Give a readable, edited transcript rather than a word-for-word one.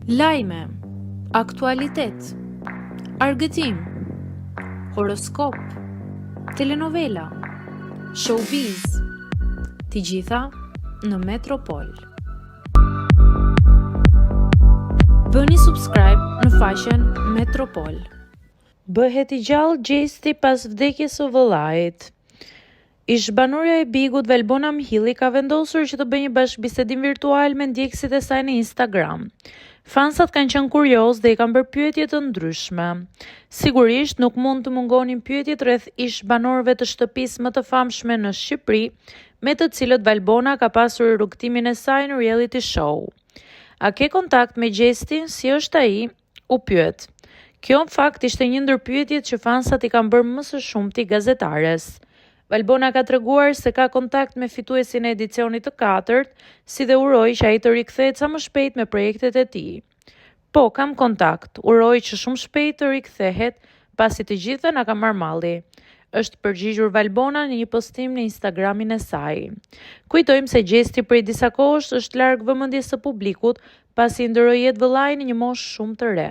Lajme, aktualitet, argëtim, horoskop, telenovela, showbiz, të gjitha në Metropol. Bëni subscribe në faqen Metropol. Bëhet i gjallë Gjesti pas vdekjes së vëllait. Ish-banorja e Bigut, Valbona Mhilli, ka vendosur që të bëjë një bashkëbisedim virtual me ndjekësit e saj në Instagram. Fansat kanë qenë kurioz dhe i kanë bërë pyetje të ndryshme. Sigurisht nuk mund të mungonin pyetjet rreth ish-banorëve të shtëpisë më të famshme në Shqipëri, me të cilët Valbona ka pasur rrugtimin e saj në reality show. A ke kontakt me Gjestin? Si është ai? U pyet. Kjo në fakt ishte një ndër pyetjet që fansat i kanë bërë më së shumti gazetares. Valbona ka treguar se ka kontakt me fituesin e edicionit të 4, si dhe uroi që ai të rikthehet sa më shpejt me projektet e tij. Po, kam kontakt, uroj që shumë shpejt të rikthehet, pasi të gjithë na ka marrë malli, është përgjigjur Valbona në një postim në Instagramin e saj. Kujtojmë se Gjesti prej disa kohësh është larg vëmendjes së publikut, pasi ndëroi jetë vëllai në një moshë shumë të re.